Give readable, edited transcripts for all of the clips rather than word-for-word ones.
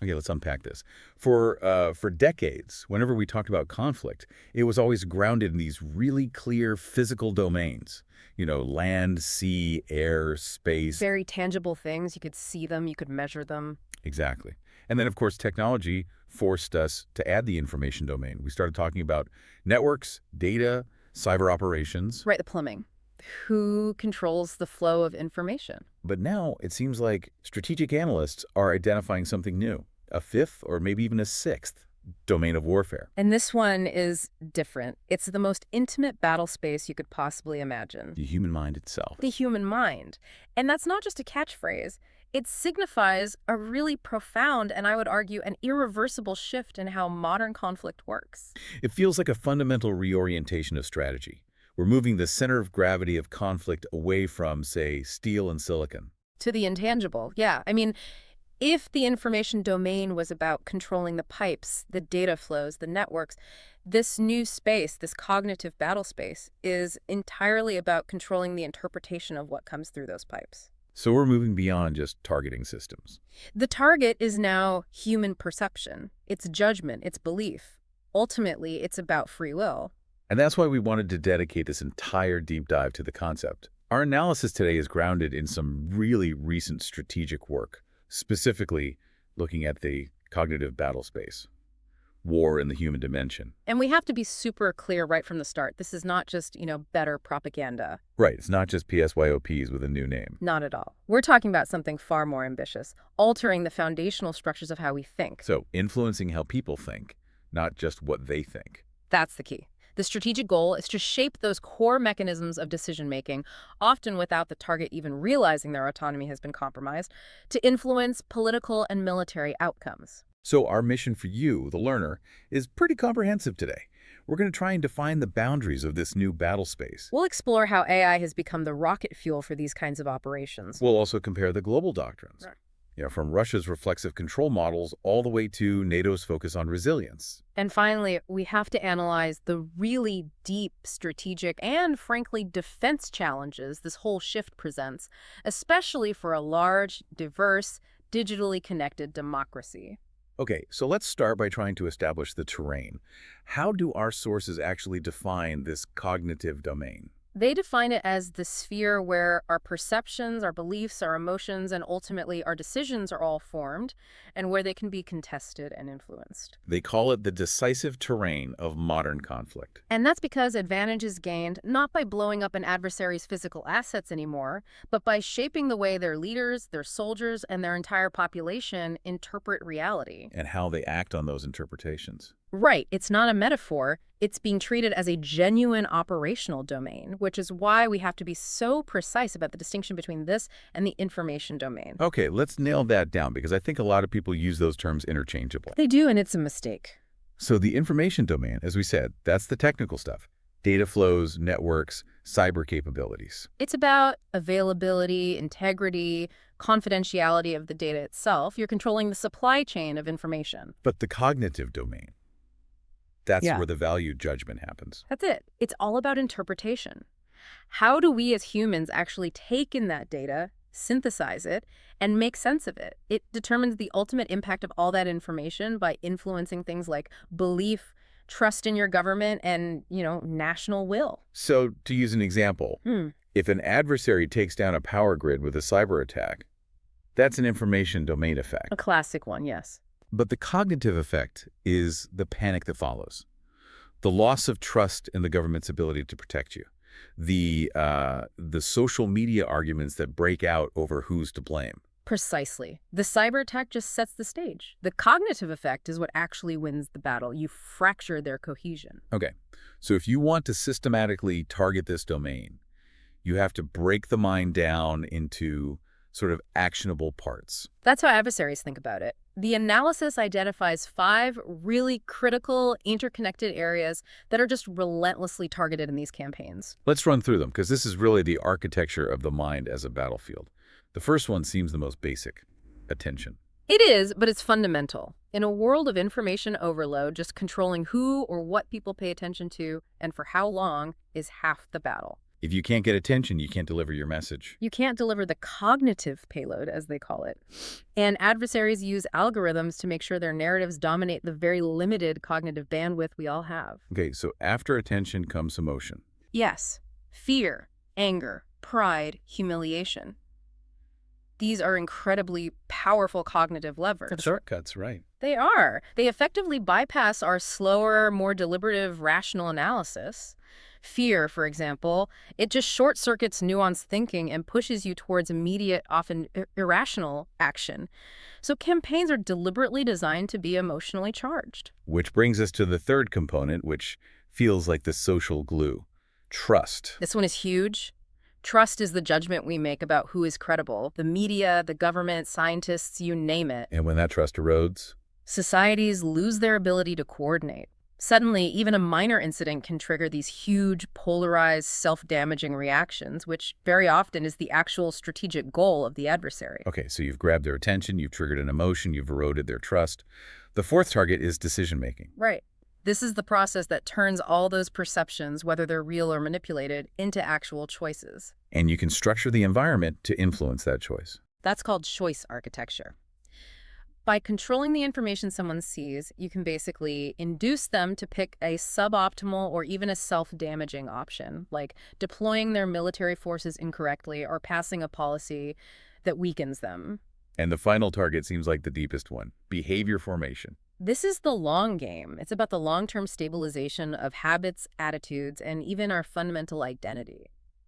Okay, let's unpack this. For decades, whenever we talked about conflict, it was always grounded in these really clear physical domains. Land, sea, air, space. Very tangible things. You could see them, you could measure them. Exactly. And then, of course, technology forced us to add the information domain. We started talking about networks, data, cyber operations. Right, the plumbing. Who controls the flow of information? But now it seems like strategic analysts are identifying something new, a fifth or maybe even a sixth domain of warfare. And this one is different. It's the most intimate battle space you could possibly imagine. The human mind itself. The human mind. And that's not just a catchphrase. It signifies a really profound, and I would argue, an irreversible shift in how modern conflict works. It feels like a fundamental reorientation of strategy. We're moving the center of gravity of conflict away from, say, steel and silicon. To the intangible, yeah. I mean, if the information domain was about controlling the pipes, the data flows, the networks, this new space, this cognitive battle space, is entirely about controlling the interpretation of what comes through those pipes. So we're moving beyond just targeting systems. The target is now human perception. It's judgment, it's belief. Ultimately, it's about free will. And that's why we wanted to dedicate this entire deep dive to the concept. Our analysis today is grounded in some really recent strategic work, specifically looking at the cognitive battlespace, war in the human dimension. And we have to be super clear right from the start. This is not just, better propaganda. Right, it's not just PSYOPs with a new name. Not at all. We're talking about something far more ambitious, altering the foundational structures of how we think. So influencing how people think, not just what they think. That's the key. The strategic goal is to shape those core mechanisms of decision-making, often without the target even realizing their autonomy has been compromised, to influence political and military outcomes. So our mission for you, the learner, is pretty comprehensive today. We're going to try and define the boundaries of this new battle space. We'll explore how AI has become the rocket fuel for these kinds of operations. We'll also compare the global doctrines. Right. From Russia's reflexive control models all the way to NATO's focus on resilience. And finally, we have to analyze the really deep strategic and, frankly, defense challenges this whole shift presents, especially for a large, diverse, digitally connected democracy. Okay, so let's start by trying to establish the terrain. How do our sources actually define this cognitive domain? They define it as the sphere where our perceptions, our beliefs, our emotions, and ultimately our decisions are all formed, and where they can be contested and influenced. They call it the decisive terrain of modern conflict. And that's because advantage is gained not by blowing up an adversary's physical assets anymore, but by shaping the way their leaders, their soldiers, and their entire population interpret reality. And how they act on those interpretations. Right. It's not a metaphor. It's being treated as a genuine operational domain, which is why we have to be so precise about the distinction between this and the information domain. Okay, let's nail that down because I think a lot of people use those terms interchangeably. They do, and it's a mistake. So the information domain, as we said, that's the technical stuff. Data flows, networks, cyber capabilities. It's about availability, integrity, confidentiality of the data itself. You're controlling the supply chain of information. But the cognitive domain, that's Yeah. where the value judgment happens. That's it. It's all about interpretation. How do we as humans actually take in that data, synthesize it, and make sense of it? It determines the ultimate impact of all that information by influencing things like belief, trust in your government, and, national will. So to use an example, if an adversary takes down a power grid with a cyber attack, that's an information domain effect. A classic one, yes. But the cognitive effect is the panic that follows. The loss of trust in the government's ability to protect you. The social media arguments that break out over who's to blame. Precisely. The cyber attack just sets the stage. The cognitive effect is what actually wins the battle. You fracture their cohesion. Okay, so if you want to systematically target this domain, you have to break the mind down into sort of actionable parts. That's how adversaries think about it. The analysis identifies 5 really critical, interconnected areas that are just relentlessly targeted in these campaigns. Let's run through them, because this is really the architecture of the mind as a battlefield. The first one seems the most basic: attention. It is, but it's fundamental. In a world of information overload, just controlling who or what people pay attention to and for how long is half the battle. If you can't get attention, you can't deliver your message. You can't deliver the cognitive payload, as they call it. And adversaries use algorithms to make sure their narratives dominate the very limited cognitive bandwidth we all have. Okay, so after attention comes emotion. Yes, fear, anger, pride, humiliation. These are incredibly powerful cognitive levers. Shortcuts, right. They are. They effectively bypass our slower, more deliberative, rational analysis. Fear, for example, it just short-circuits nuanced thinking and pushes you towards immediate, often irrational action. So campaigns are deliberately designed to be emotionally charged. Which brings us to the third component, which feels like the social glue. Trust. This one is huge. Trust is the judgment we make about who is credible. The media, the government, scientists, you name it. And when that trust erodes, Societies lose their ability to coordinate. Suddenly, even a minor incident can trigger these huge, polarized, self-damaging reactions, which very often is the actual strategic goal of the adversary. okay, so you've grabbed their attention, you've triggered an emotion, you've eroded their trust. The fourth target is decision-making. Right. This is the process that turns all those perceptions, whether they're real or manipulated, into actual choices. And you can structure the environment to influence that choice. That's called choice architecture. By controlling the information someone sees, you can basically induce them to pick a suboptimal or even a self-damaging option, like deploying their military forces incorrectly or passing a policy that weakens them. And the final target seems like the deepest one, behavior formation. This is the long game. It's about the long-term stabilization of habits, attitudes, and even our fundamental identity.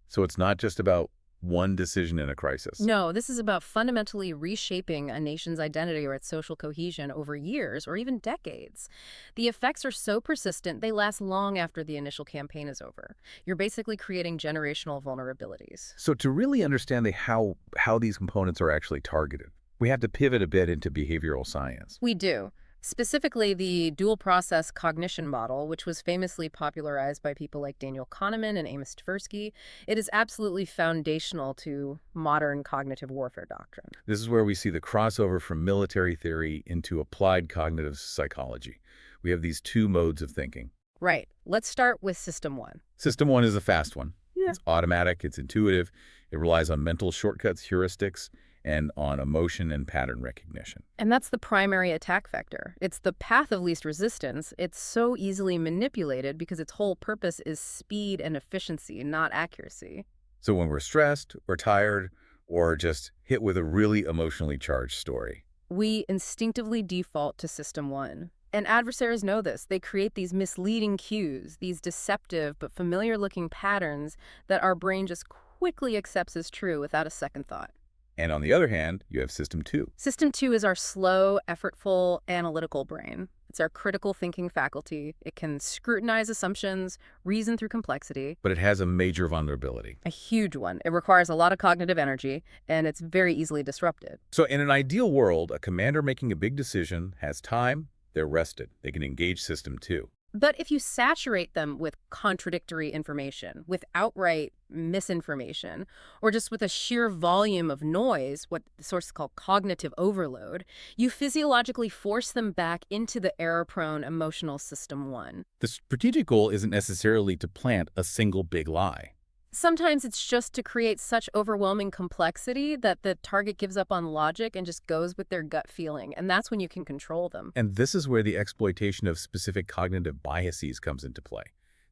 So it's not just about one decision in a crisis. No, this is about fundamentally reshaping a nation's identity or its social cohesion over years or even decades. The effects are so persistent, they last long after the initial campaign is over. You're basically creating generational vulnerabilities. So to really understand how these components are actually targeted, we have to pivot a bit into behavioral science. We do. Specifically, the dual-process cognition model, which was famously popularized by people like Daniel Kahneman and Amos Tversky, it is absolutely foundational to modern cognitive warfare doctrine. This is where we see the crossover from military theory into applied cognitive psychology. We have these two modes of thinking. Right. Let's start with System 1. System one is a fast one. Yeah. It's automatic, it's intuitive, it relies on mental shortcuts, heuristics, and on emotion and pattern recognition. And that's the primary attack vector. It's the path of least resistance. It's so easily manipulated because its whole purpose is speed and efficiency, not accuracy. So when we're stressed, or tired, or just hit with a really emotionally charged story, We instinctively default to System 1. And adversaries know this. They create these misleading cues, these deceptive but familiar-looking patterns that our brain just quickly accepts as true without a second thought. and on the other hand, you have system two. System 2 is our slow, effortful, analytical brain. It's our critical thinking faculty. It can scrutinize assumptions, reason through complexity. But it has a major vulnerability. A huge one. It requires a lot of cognitive energy, and it's very easily disrupted. So in an ideal world, a commander making a big decision has time, they're rested. They can engage system two. But if you saturate them with contradictory information, with outright misinformation, or just with a sheer volume of noise, what the sources call cognitive overload, you physiologically force them back into the error-prone emotional System 1. The strategic goal isn't necessarily to plant a single big lie. Sometimes it's just to create such overwhelming complexity that the target gives up on logic and just goes with their gut feeling, and that's when you can control them. And this is where the exploitation of specific cognitive biases comes into play.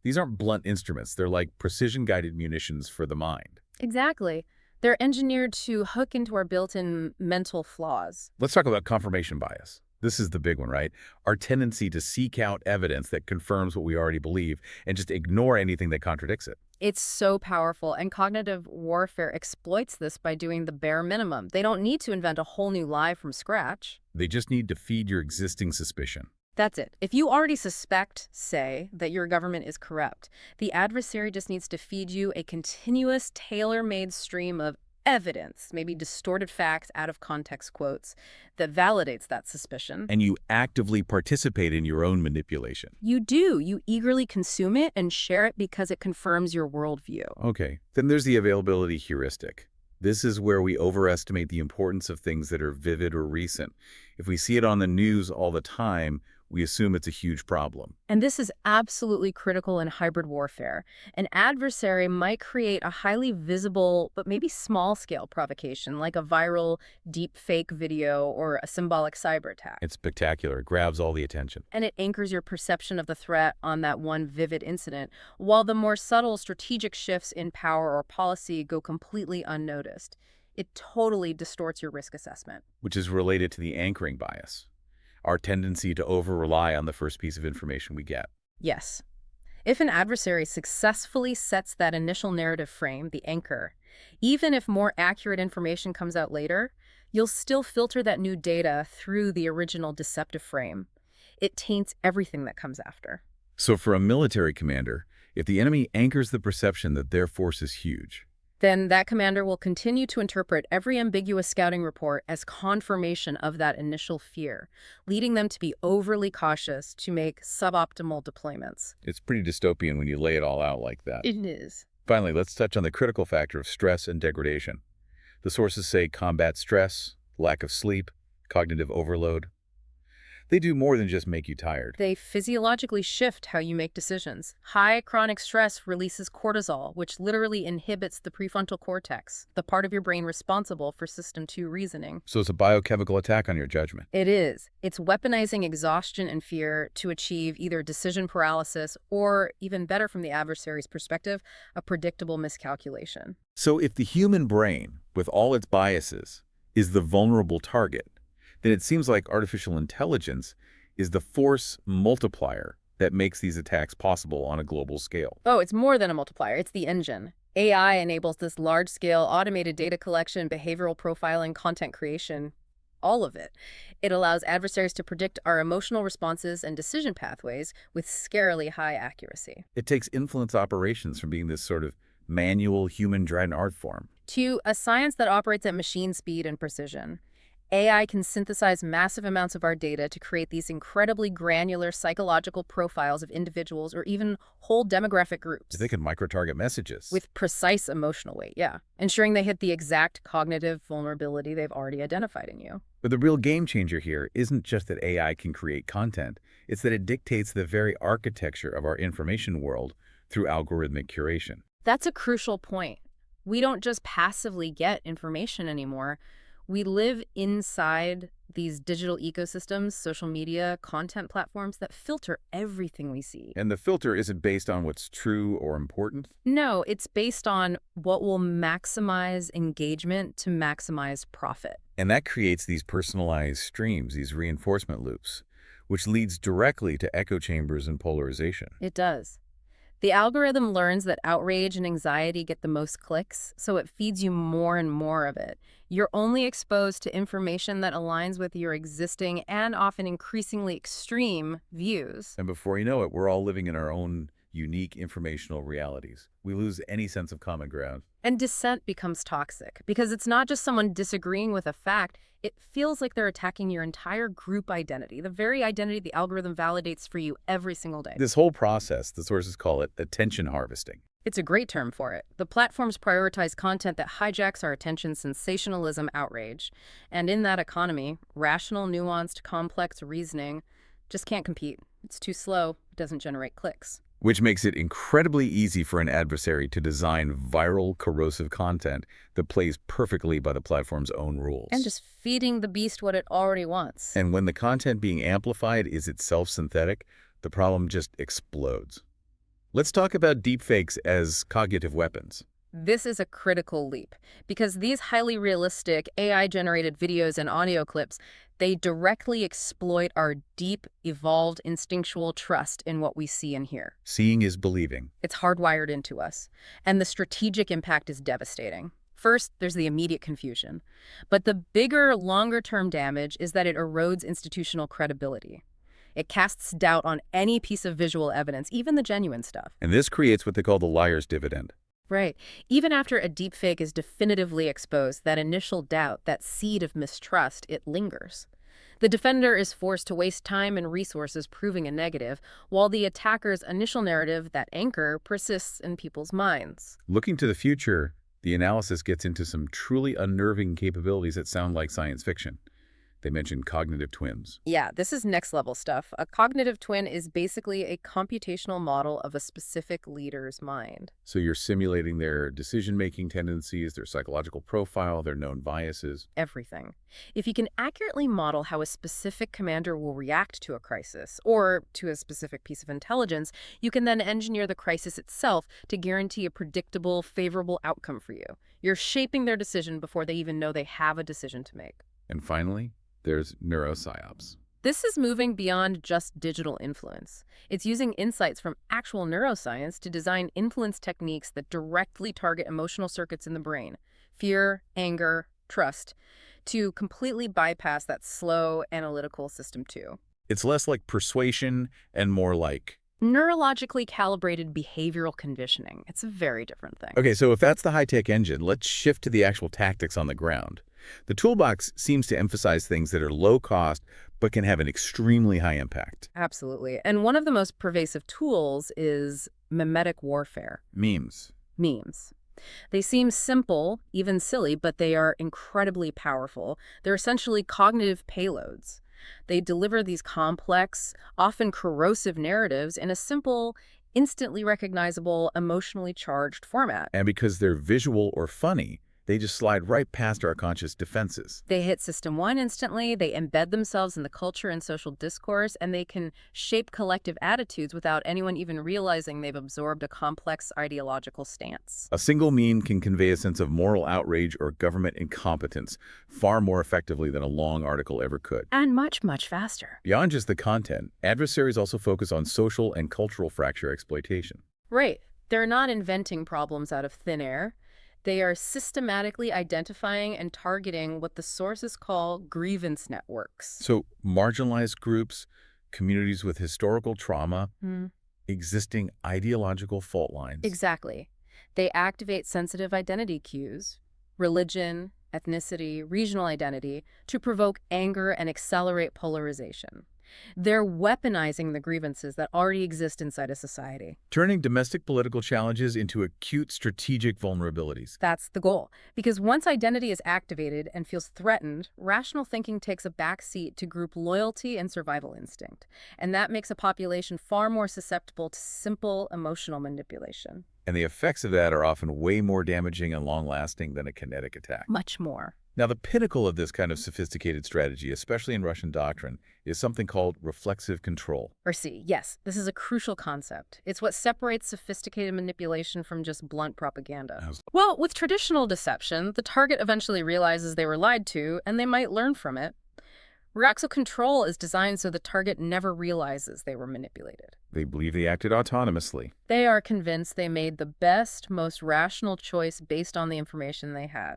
These aren't blunt instruments. They're like precision-guided munitions for the mind. Exactly. They're engineered to hook into our built-in mental flaws. Let's talk about confirmation bias. This is the big one, right? Our tendency to seek out evidence that confirms what we already believe and just ignore anything that contradicts it. It's so powerful, and cognitive warfare exploits this by doing the bare minimum. They don't need to invent a whole new lie from scratch. They just need to feed your existing suspicion. That's it. If you already suspect, say, that your government is corrupt, the adversary just needs to feed you a continuous, tailor-made stream of evidence, maybe distorted facts, out-of-context quotes, that validates that suspicion. And you actively participate in your own manipulation. You do. You eagerly consume it and share it because it confirms your worldview. Okay, then there's the availability heuristic. This is where we overestimate the importance of things that are vivid or recent. If we see it on the news all the time, we assume it's a huge problem. And this is absolutely critical in hybrid warfare. An adversary might create a highly visible but maybe small-scale provocation, like a viral deep fake video or a symbolic cyber attack. It's spectacular. It grabs all the attention. And it anchors your perception of the threat on that one vivid incident, while the more subtle strategic shifts in power or policy go completely unnoticed. It totally distorts your risk assessment. Which is related to the anchoring bias, our tendency to over-rely on the first piece of information we get. Yes. If an adversary successfully sets that initial narrative frame, the anchor, even if more accurate information comes out later, you'll still filter that new data through the original deceptive frame. It taints everything that comes after. So for a military commander, if the enemy anchors the perception that their force is huge, then that commander will continue to interpret every ambiguous scouting report as confirmation of that initial fear, leading them to be overly cautious to make suboptimal deployments. it's pretty dystopian when you lay it all out like that. It is. Finally, let's touch on the critical factor of stress and degradation. The sources say combat stress, lack of sleep, cognitive overload. They do more than just make you tired. They physiologically shift how you make decisions. High chronic stress releases cortisol, which literally inhibits the prefrontal cortex, the part of your brain responsible for System 2 reasoning. So it's a biochemical attack on your judgment. It is. It's weaponizing exhaustion and fear to achieve either decision paralysis or, even better from the adversary's perspective, a predictable miscalculation. So if the human brain, with all its biases, is the vulnerable target, then it seems like artificial intelligence is the force multiplier that makes these attacks possible on a global scale. Oh, it's more than a multiplier. It's the engine. AI enables this large-scale automated data collection, behavioral profiling, content creation, all of it. It allows adversaries to predict our emotional responses and decision pathways with scarily high accuracy. It takes influence operations from being this sort of manual human-driven art form To a science that operates at machine speed and precision. AI can synthesize massive amounts of our data to create these incredibly granular psychological profiles of individuals or even whole demographic groups. They can micro-target messages. With precise emotional weight, yeah. Ensuring they hit the exact cognitive vulnerability they've already identified in you. But the real game changer here isn't just that AI can create content, it's that it dictates the very architecture of our information world through algorithmic curation. That's a crucial point. We don't just passively get information anymore. We live inside these digital ecosystems, social media, content platforms that filter everything we see. And the filter isn't based on what's true or important. No, it's based on what will maximize engagement to maximize profit. And that creates these personalized streams, these reinforcement loops, which leads directly to echo chambers and polarization. It does. The algorithm learns that outrage and anxiety get the most clicks, so it feeds you more and more of it. You're only exposed to information that aligns with your existing and often increasingly extreme views. And before you know it, we're all living in our own unique informational realities. We lose any sense of common ground. And dissent becomes toxic because it's not just someone disagreeing with a fact. It feels like they're attacking your entire group identity, the very identity the algorithm validates for you every single day. This whole process, the sources call it attention harvesting. It's a great term for it. The platforms prioritize content that hijacks our attention, sensationalism, outrage. And in that economy, rational, nuanced, complex reasoning just can't compete. It's too slow. It doesn't generate clicks. Which makes it incredibly easy for an adversary to design viral, corrosive content that plays perfectly by the platform's own rules. And just feeding the beast what it already wants. And when the content being amplified is itself synthetic, the problem just explodes. Let's talk about deepfakes as cognitive weapons. This is a critical leap because these highly realistic AI-generated videos and audio clips, they directly exploit our deep, evolved, instinctual trust in what we see and hear. Seeing is believing. It's hardwired into us, and the strategic impact is devastating. First, there's the immediate confusion. But the bigger, longer-term damage is that it erodes institutional credibility. It casts doubt on any piece of visual evidence, even the genuine stuff. And this creates what they call the liar's dividend. Right. Even after a deepfake is definitively exposed, that initial doubt, that seed of mistrust, it lingers. The defender is forced to waste time and resources proving a negative, while the attacker's initial narrative, that anchor, persists in people's minds. Looking to the future, the analysis gets into some truly unnerving capabilities that sound like science fiction. They mention cognitive twins. Yeah, this is next level stuff. A cognitive twin is basically a computational model of a specific leader's mind. So you're simulating their decision-making tendencies, their psychological profile, their known biases. Everything. If you can accurately model how a specific commander will react to a crisis or to a specific piece of intelligence, you can then engineer the crisis itself to guarantee a predictable, favorable outcome for you. You're shaping their decision before they even know they have a decision to make. And finally, there's neuropsyops. This is moving beyond just digital influence. It's using insights from actual neuroscience to design influence techniques that directly target emotional circuits in the brain, fear, anger, trust, to completely bypass that slow analytical system too. It's less like persuasion and more like... Neurologically calibrated behavioral conditioning. It's a very different thing. Okay, so if that's the high-tech engine, let's shift to the actual tactics on the ground. The toolbox seems to emphasize things that are low cost but can have an extremely high impact. Absolutely. And one of the most pervasive tools is mimetic warfare. Memes. Memes. They seem simple, even silly, but they are incredibly powerful. They're essentially cognitive payloads. They deliver these complex, often corrosive narratives in a simple, instantly recognizable, emotionally charged format. And because they're visual or funny, they just slide right past our conscious defenses. They hit System 1 instantly, they embed themselves in the culture and social discourse, and they can shape collective attitudes without anyone even realizing they've absorbed a complex ideological stance. A single meme can convey a sense of moral outrage or government incompetence far more effectively than a long article ever could. And much, much faster. Beyond just the content, adversaries also focus on social and cultural fracture exploitation. Right. They're not inventing problems out of thin air. They are systematically identifying and targeting what the sources call grievance networks. So marginalized groups, communities with historical trauma, existing ideological fault lines. Exactly. They activate sensitive identity cues, religion, ethnicity, regional identity, to provoke anger and accelerate polarization. They're weaponizing the grievances that already exist inside a society. Turning domestic political challenges into acute strategic vulnerabilities. That's the goal. Because once identity is activated and feels threatened, rational thinking takes a back seat to group loyalty and survival instinct. And that makes a population far more susceptible to simple emotional manipulation. And the effects of that are often way more damaging and long-lasting than a kinetic attack. Much more. Now, the pinnacle of this kind of sophisticated strategy, especially in Russian doctrine, is something called reflexive control. Or C, yes, this is a crucial concept. It's what separates sophisticated manipulation from just blunt propaganda. Well, with traditional deception, the target eventually realizes they were lied to, and they might learn from it. Reflexive control is designed so the target never realizes they were manipulated. They believe they acted autonomously. They are convinced they made the best, most rational choice based on the information they had.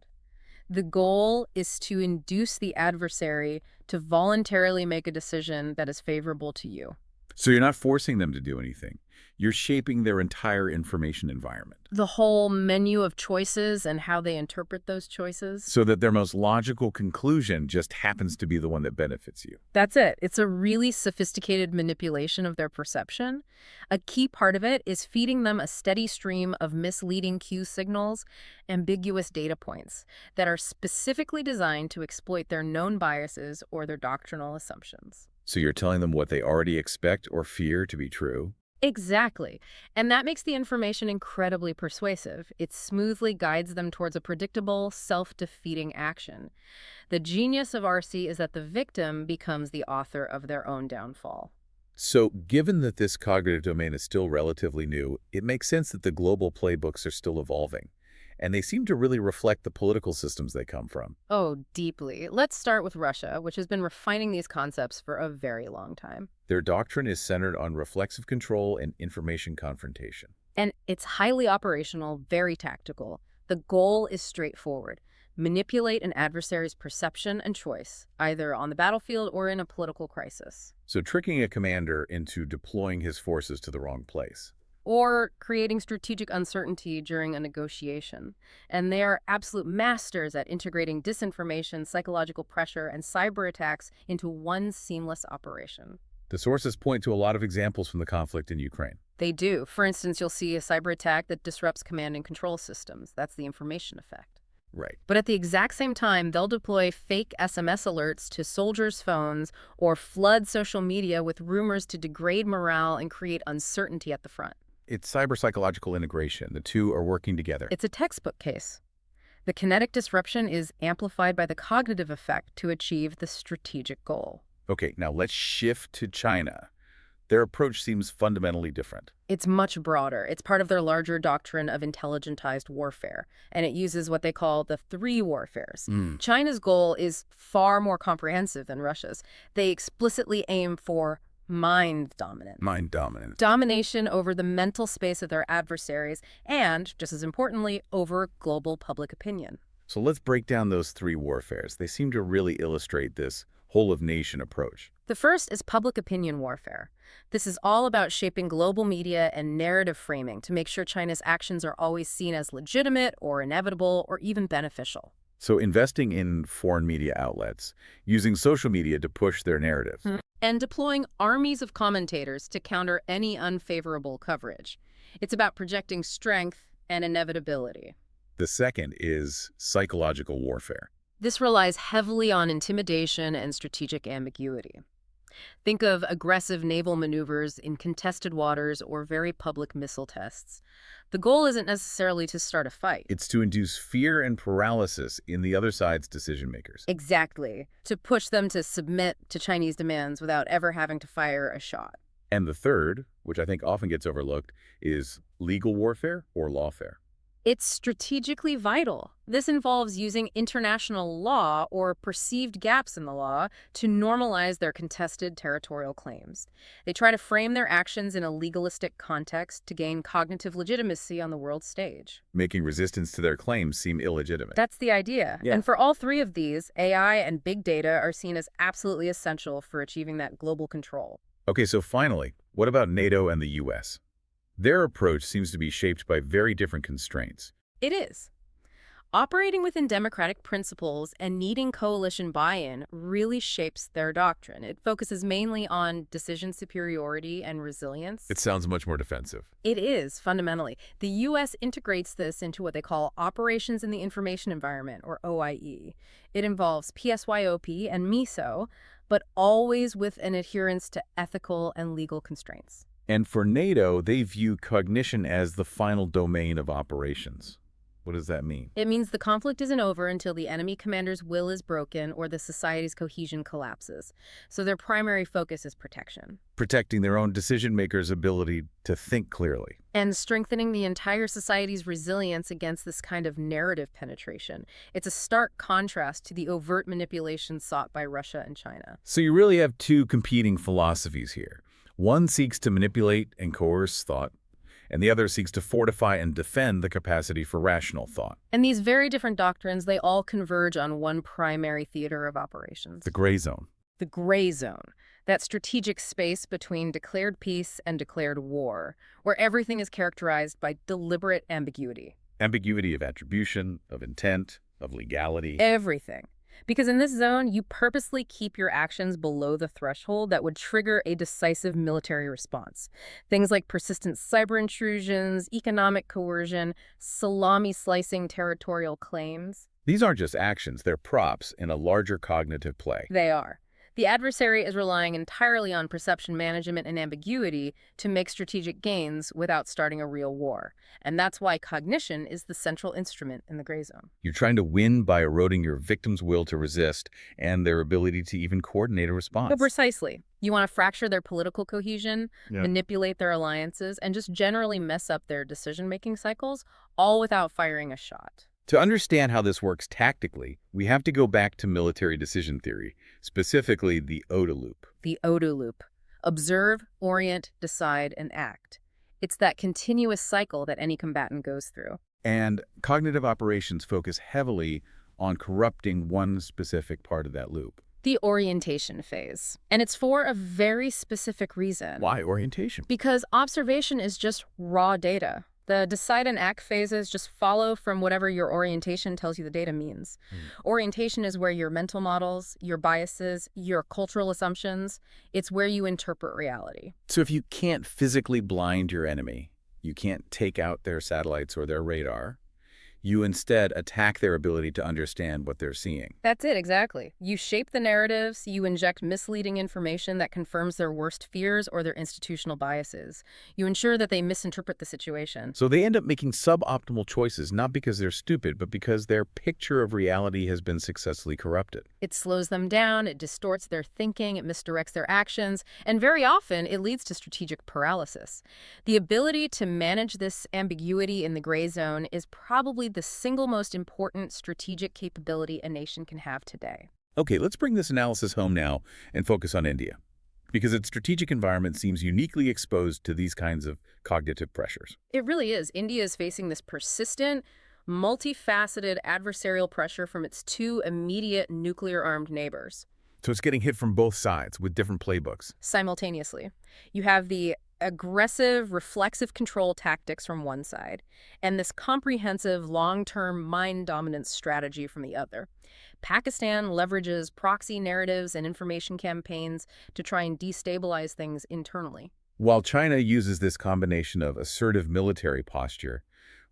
The goal is to induce the adversary to voluntarily make a decision that is favorable to you. So you're not forcing them to do anything. You're shaping their entire information environment. The whole menu of choices and how they interpret those choices. So that their most logical conclusion just happens to be the one that benefits you. That's it. It's a really sophisticated manipulation of their perception. A key part of it is feeding them a steady stream of misleading cue signals, ambiguous data points that are specifically designed to exploit their known biases or their doctrinal assumptions. So you're telling them what they already expect or fear to be true? Exactly. And that makes the information incredibly persuasive. It smoothly guides them towards a predictable, self-defeating action. The genius of RC is that the victim becomes the author of their own downfall. So, given that this cognitive domain is still relatively new, it makes sense that the global playbooks are still evolving. And they seem to really reflect the political systems they come from. Oh, deeply. Let's start with Russia, which has been refining these concepts for a very long time. Their doctrine is centered on reflexive control and information confrontation. And it's highly operational, very tactical. The goal is straightforward. Manipulate an adversary's perception and choice, either on the battlefield or in a political crisis. So tricking a commander into deploying his forces to the wrong place. Or creating strategic uncertainty during a negotiation. And they are absolute masters at integrating disinformation, psychological pressure, and cyber attacks into one seamless operation. The sources point to a lot of examples from the conflict in Ukraine. They do. For instance, you'll see a cyber attack that disrupts command and control systems. That's the information effect. Right. But at the exact same time, they'll deploy fake SMS alerts to soldiers' phones or flood social media with rumors to degrade morale and create uncertainty at the front. It's cyber-psychological integration. The two are working together. It's a textbook case. The kinetic disruption is amplified by the cognitive effect to achieve the strategic goal. Okay, now let's shift to China. Their approach seems fundamentally different. It's much broader. It's part of their larger doctrine of intelligentized warfare, and it uses what they call the three warfares. China's goal is far more comprehensive than Russia's. They explicitly aim for mind dominance. Mind dominance. Domination over the mental space of their adversaries and, just as importantly, over global public opinion. So let's break down those three warfares. They seem to really illustrate this whole-of-nation approach. The first is public opinion warfare. This is all about shaping global media and narrative framing to make sure China's actions are always seen as legitimate or inevitable or even beneficial. So investing in foreign media outlets, using social media to push their narratives. And deploying armies of commentators to counter any unfavorable coverage. It's about projecting strength and inevitability. The second is psychological warfare. This relies heavily on intimidation and strategic ambiguity. Think of aggressive naval maneuvers in contested waters or very public missile tests. The goal isn't necessarily to start a fight. It's to induce fear and paralysis in the other side's decision makers. Exactly. To push them to submit to Chinese demands without ever having to fire a shot. And the third, which I think often gets overlooked, is legal warfare or lawfare. It's strategically vital. This involves using international law or perceived gaps in the law to normalize their contested territorial claims. They try to frame their actions in a legalistic context to gain cognitive legitimacy on the world stage. Making resistance to their claims seem illegitimate. That's the idea. Yeah. And for all three of these, AI and big data are seen as absolutely essential for achieving that global control. Okay, so finally, what about NATO and the U.S.? Their approach seems to be shaped by very different constraints. It is. Operating within democratic principles and needing coalition buy-in really shapes their doctrine. It focuses mainly on decision superiority and resilience. It sounds much more defensive. It is, fundamentally. The U.S. integrates this into what they call Operations in the Information Environment, or OIE. It involves PSYOP and MISO, but always with an adherence to ethical and legal constraints. And for NATO, they view cognition as the final domain of operations. What does that mean? It means the conflict isn't over until the enemy commander's will is broken or the society's cohesion collapses. So their primary focus is protection. Protecting their own decision-makers' ability to think clearly. And strengthening the entire society's resilience against this kind of narrative penetration. It's a stark contrast to the overt manipulation sought by Russia and China. So you really have two competing philosophies here. One seeks to manipulate and coerce thought, and the other seeks to fortify and defend the capacity for rational thought. And these very different doctrines, they all converge on one primary theater of operations. The gray zone. The gray zone, that strategic space between declared peace and declared war, where everything is characterized by deliberate ambiguity. Ambiguity of attribution, of intent, of legality. Everything. Because in this zone, you purposely keep your actions below the threshold that would trigger a decisive military response. Things like persistent cyber intrusions, economic coercion, salami-slicing territorial claims. These aren't just actions, they're props in a larger cognitive play. They are. The adversary is relying entirely on perception management and ambiguity to make strategic gains without starting a real war. And that's why cognition is the central instrument in the gray zone. You're trying to win by eroding your victim's will to resist and their ability to even coordinate a response. But precisely. You want to fracture their political cohesion, manipulate their alliances, and just generally mess up their decision-making cycles, all without firing a shot. To understand how this works tactically, we have to go back to military decision theory, specifically the OODA loop. The OODA loop. Observe, orient, decide, and act. It's that continuous cycle that any combatant goes through. And cognitive operations focus heavily on corrupting one specific part of that loop. The orientation phase. And it's for a very specific reason. Why orientation? Because observation is just raw data. The decide and act phases just follow from whatever your orientation tells you the data means. Orientation is where your mental models, your biases, your cultural assumptions, it's where you interpret reality. So if you can't physically blind your enemy, you can't take out their satellites or their radar, You instead attack their ability to understand what they're seeing. That's it, exactly. You shape the narratives, you inject misleading information that confirms their worst fears or their institutional biases. You ensure that they misinterpret the situation. So they end up making suboptimal choices, not because they're stupid, but because their picture of reality has been successfully corrupted. It slows them down, it distorts their thinking, it misdirects their actions, and very often it leads to strategic paralysis. The ability to manage this ambiguity in the gray zone is probably the single most important strategic capability a nation can have today. Okay, let's bring this analysis home now and focus on India, because its strategic environment seems uniquely exposed to these kinds of cognitive pressures. It really is. India is facing this persistent, multifaceted adversarial pressure from its two immediate nuclear-armed neighbors. So it's getting hit from both sides with different playbooks. Simultaneously, you have the aggressive, reflexive control tactics from one side, and this comprehensive, long-term mind dominance strategy from the other. Pakistan leverages proxy narratives and information campaigns to try and destabilize things internally. While China uses this combination of assertive military posture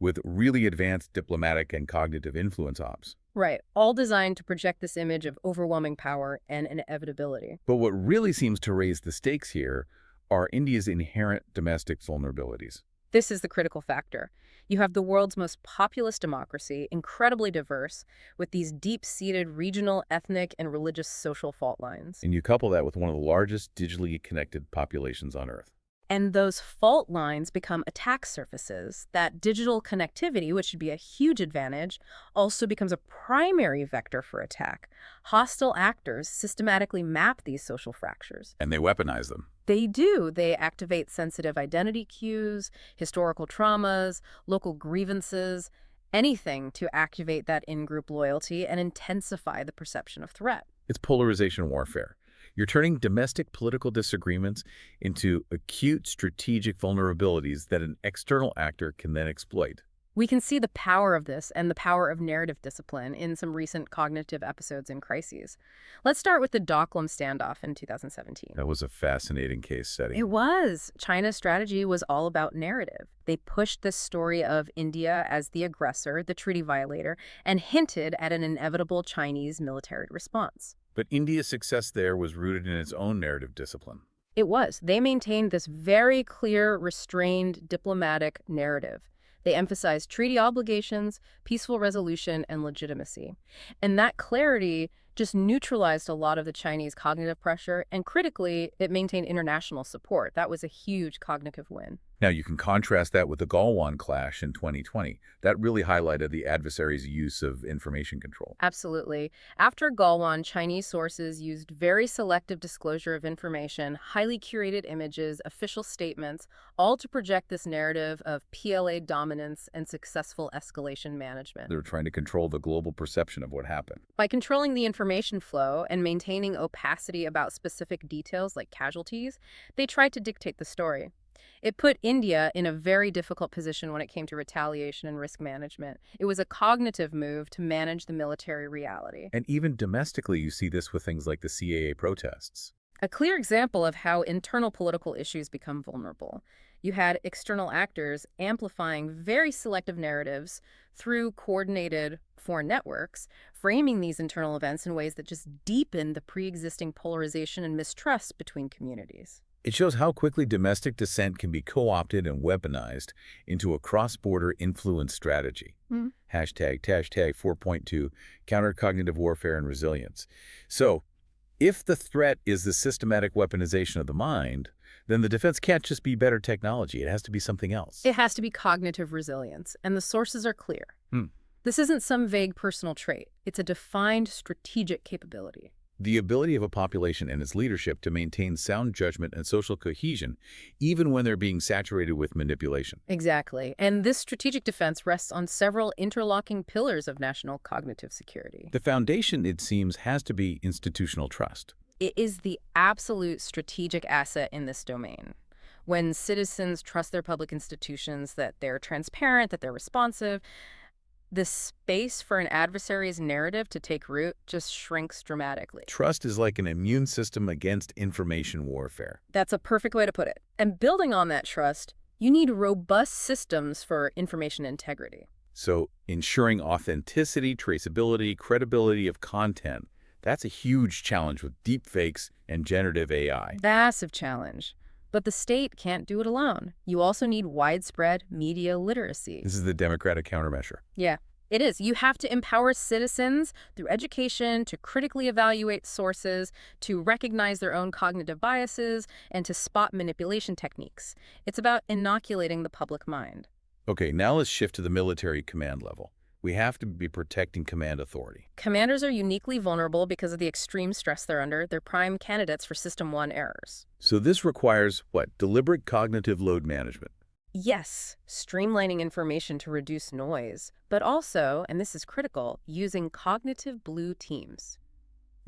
with really advanced diplomatic and cognitive influence ops. Right, all designed to project this image of overwhelming power and inevitability. But what really seems to raise the stakes here are India's inherent domestic vulnerabilities. This is the critical factor. You have the world's most populous democracy, incredibly diverse, with these deep-seated regional, ethnic, and religious social fault lines. And you couple that with one of the largest digitally connected populations on Earth. And those fault lines become attack surfaces. That digital connectivity, which should be a huge advantage, also becomes a primary vector for attack. Hostile actors systematically map these social fractures. And they weaponize them. They do. They activate sensitive identity cues, historical traumas, local grievances, anything to activate that in-group loyalty and intensify the perception of threat. It's polarization warfare. You're turning domestic political disagreements into acute strategic vulnerabilities that an external actor can then exploit. We can see the power of this and the power of narrative discipline in some recent cognitive episodes in crises. Let's start with the Doctrine standoff in 2017. That was a fascinating case study. It was. China's strategy was all about narrative. They pushed this story of India as the aggressor, the treaty violator, and hinted at an inevitable Chinese military response. But India's success there was rooted in its own narrative discipline. It was. They maintained this very clear, restrained, diplomatic narrative. They emphasized treaty obligations, peaceful resolution, and legitimacy. And that clarity just neutralized a lot of the Chinese cognitive pressure, and critically, it maintained international support. That was a huge cognitive win. Now, you can contrast that with the Galwan clash in 2020. That really highlighted the adversary's use of information control. Absolutely. After Galwan, Chinese sources used very selective disclosure of information, highly curated images, official statements, all to project this narrative of PLA dominance and successful escalation management. They were trying to control the global perception of what happened. By controlling the information flow and maintaining opacity about specific details like casualties, they tried to dictate the story. It put India in a very difficult position when it came to retaliation and risk management. It was a cognitive move to manage the military reality. And even domestically, you see this with things like the CAA protests. A clear example of how internal political issues become vulnerable. You had external actors amplifying very selective narratives through coordinated foreign networks, framing these internal events in ways that just deepen the pre-existing polarization and mistrust between communities. It shows how quickly domestic dissent can be co-opted and weaponized into a cross-border influence strategy. Hashtag 4.2, counter-cognitive warfare and resilience. So, if the threat is the systematic weaponization of the mind, then the defense can't just be better technology. It has to be something else. It has to be cognitive resilience, and the sources are clear. This isn't some vague personal trait. It's a defined strategic capability. The ability of a population and its leadership to maintain sound judgment and social cohesion, even when they're being saturated with manipulation. Exactly. And this strategic defense rests on several interlocking pillars of national cognitive security. The foundation, it seems, has to be institutional trust. It is the absolute strategic asset in this domain. When citizens trust their public institutions, that they're transparent, that they're responsive, the space for an adversary's narrative to take root just shrinks dramatically. Trust is like an immune system against information warfare. That's a perfect way to put it. And building on that trust, you need robust systems for information integrity. So ensuring authenticity, traceability, credibility of content, that's a huge challenge with deepfakes and generative AI. Massive challenge. But the state can't do it alone. You also need widespread media literacy. This is the democratic countermeasure. Yeah, it is. You have to empower citizens through education to critically evaluate sources, to recognize their own cognitive biases, and to spot manipulation techniques. It's about inoculating the public mind. Okay, now let's shift to the military command level. We have to be protecting command authority. Commanders are uniquely vulnerable because of the extreme stress they're under. They're prime candidates for System 1 errors. So this requires, what, deliberate cognitive load management. Yes, streamlining information to reduce noise, but also, and this is critical, using cognitive blue teams.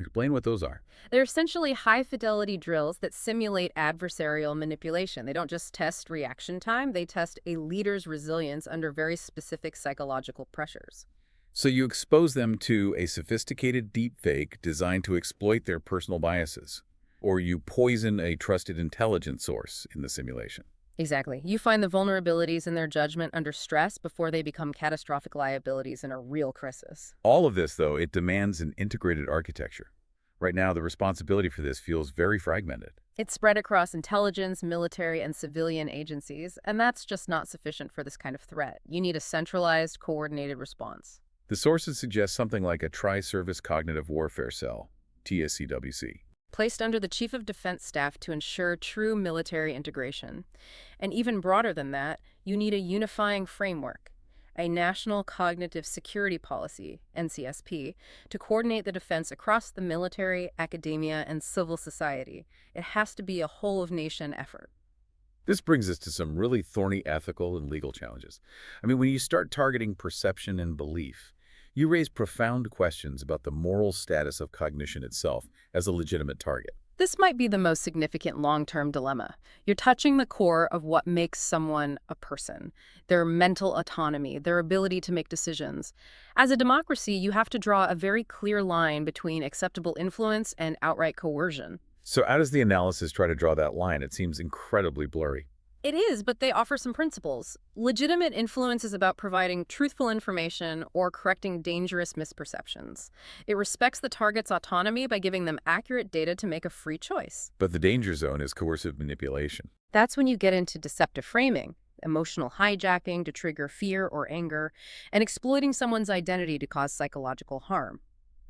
Explain what those are. They're essentially high-fidelity drills that simulate adversarial manipulation. They don't just test reaction time, they test a leader's resilience under very specific psychological pressures. So you expose them to a sophisticated deepfake designed to exploit their personal biases, or you poison a trusted intelligence source in the simulation. Exactly. You find the vulnerabilities in their judgment under stress before they become catastrophic liabilities in a real crisis. All of this, though, it demands an integrated architecture. Right now, the responsibility for this feels very fragmented. It's spread across intelligence, military, and civilian agencies, and that's just not sufficient for this kind of threat. You need a centralized, coordinated response. The sources suggest something like a Tri-Service Cognitive Warfare Cell, TSCWC. Placed under the Chief of Defense Staff to ensure true military integration. And even broader than that, you need a unifying framework, a National Cognitive Security Policy, NCSP, to coordinate the defense across the military, academia, and civil society. It has to be a whole-of-nation effort. This brings us to some really thorny ethical and legal challenges. I mean, when you start targeting perception and belief, you raise profound questions about the moral status of cognition itself as a legitimate target. This might be the most significant long-term dilemma. You're touching the core of what makes someone a person, their mental autonomy, their ability to make decisions. As a democracy, you have to draw a very clear line between acceptable influence and outright coercion. So how does the analysis try to draw that line? It seems incredibly blurry. It is, but they offer some principles. Legitimate influence is about providing truthful information or correcting dangerous misperceptions. It respects the target's autonomy by giving them accurate data to make a free choice. But the danger zone is coercive manipulation. That's when you get into deceptive framing, emotional hijacking to trigger fear or anger, and exploiting someone's identity to cause psychological harm.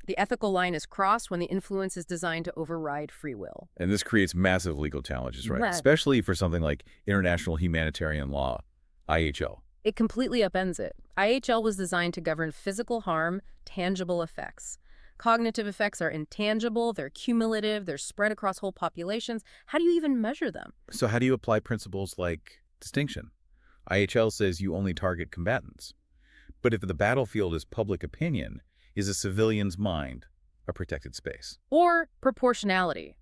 The ethical line is crossed when the influence is designed to override free will. And this creates massive legal challenges, right? Right. Especially for something like international humanitarian law, IHL. It completely upends it. IHL was designed to govern physical harm, tangible effects. Cognitive effects are intangible, they're cumulative, they're spread across whole populations. How do you even measure them? So how do you apply principles like distinction? IHL says you only target combatants. But if the battlefield is public opinion, is a civilian's mind a protected space? Or proportionality.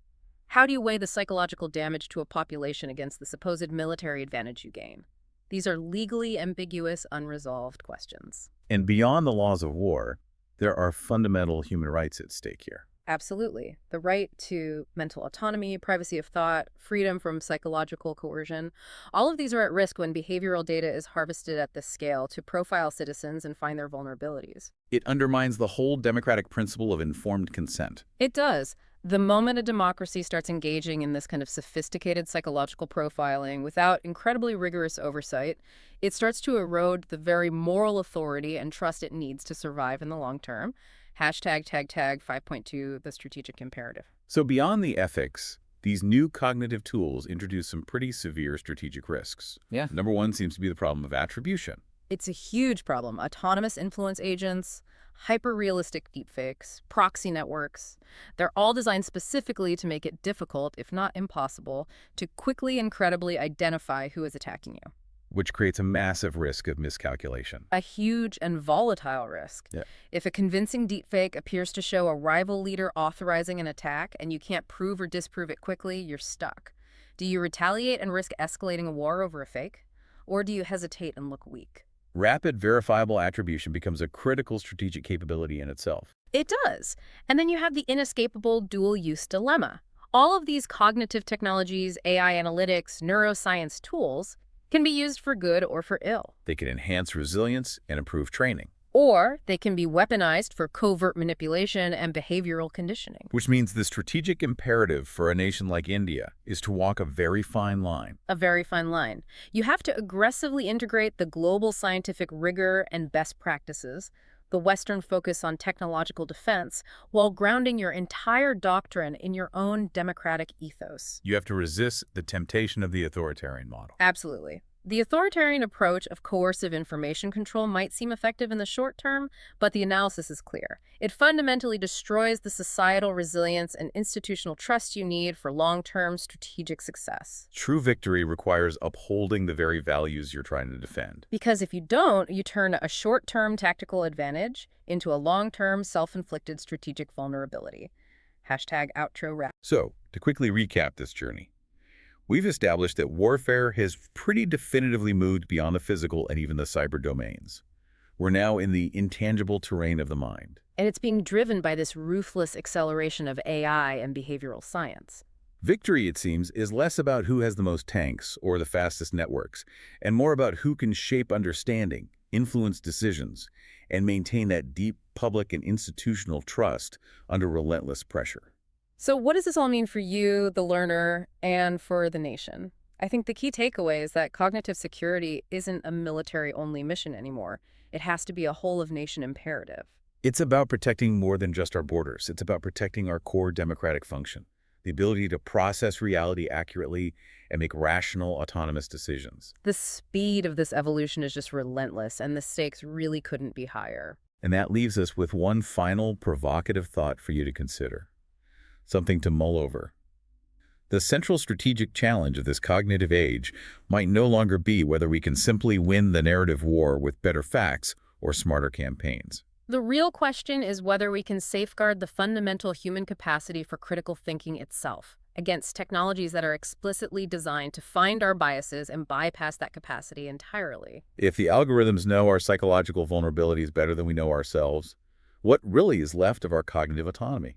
How do you weigh the psychological damage to a population against the supposed military advantage you gain? These are legally ambiguous, unresolved questions. And beyond the laws of war, there are fundamental human rights at stake here. Absolutely. The right to mental autonomy, privacy of thought, freedom from psychological coercion. All of these are at risk when behavioral data is harvested at this scale to profile citizens and find their vulnerabilities. It undermines the whole democratic principle of informed consent. It does. The moment a democracy starts engaging in this kind of sophisticated psychological profiling without incredibly rigorous oversight, it starts to erode the very moral authority and trust it needs to survive in the long term. Hashtag tag 5.2, the strategic imperative. So beyond the ethics, these new cognitive tools introduce some pretty severe strategic risks. Yeah. Number one seems to be the problem of attribution. It's a huge problem. Autonomous influence agents, hyper-realistic deepfakes, proxy networks. They're all designed specifically to make it difficult, if not impossible, to quickly and credibly identify who is attacking you. Which creates a massive risk of miscalculation. A huge and volatile risk. Yeah. If a convincing deepfake appears to show a rival leader authorizing an attack and you can't prove or disprove it quickly, you're stuck. Do you retaliate and risk escalating a war over a fake? Or do you hesitate and look weak? Rapid verifiable attribution becomes a critical strategic capability in itself. It does. And then you have the inescapable dual-use dilemma. All of these cognitive technologies, AI analytics, neuroscience tools, Can be used for good or for ill. They can enhance resilience and improve training, Or they can be weaponized for covert manipulation and behavioral conditioning. which means the strategic imperative for a nation like India is to walk a very fine line. A very fine line. You have to aggressively integrate the global scientific rigor and best practices, the Western focus on technological defense, while grounding your entire doctrine in your own democratic ethos. You have to resist the temptation of the authoritarian model. Absolutely. The authoritarian approach of coercive information control might seem effective in the short term, but the analysis is clear. It fundamentally destroys the societal resilience and institutional trust you need for long-term strategic success. True victory requires upholding the very values you're trying to defend. Because if you don't, you turn a short-term tactical advantage into a long-term self-inflicted strategic vulnerability. Hashtag outro wrap. So, to quickly recap this journey, we've established that warfare has pretty definitively moved beyond the physical and even the cyber domains. We're now in the intangible terrain of the mind. And it's being driven by this ruthless acceleration of AI and behavioral science. Victory, it seems, is less about who has the most tanks or the fastest networks, and more about who can shape understanding, influence decisions, and maintain that deep public and institutional trust under relentless pressure. So what does this all mean for you, the learner, and for the nation? I think the key takeaway is that cognitive security isn't a military-only mission anymore. It has to be a whole-of-nation imperative. It's about protecting more than just our borders. It's about protecting our core democratic function, the ability to process reality accurately and make rational, autonomous decisions. The speed of this evolution is just relentless, and the stakes really couldn't be higher. And that leaves us with one final provocative thought for you to consider, something to mull over. The central strategic challenge of this cognitive age might no longer be whether we can simply win the narrative war with better facts or smarter campaigns. The real question is whether we can safeguard the fundamental human capacity for critical thinking itself against technologies that are explicitly designed to find our biases and bypass that capacity entirely. If the algorithms know our psychological vulnerabilities better than we know ourselves, what really is left of our cognitive autonomy?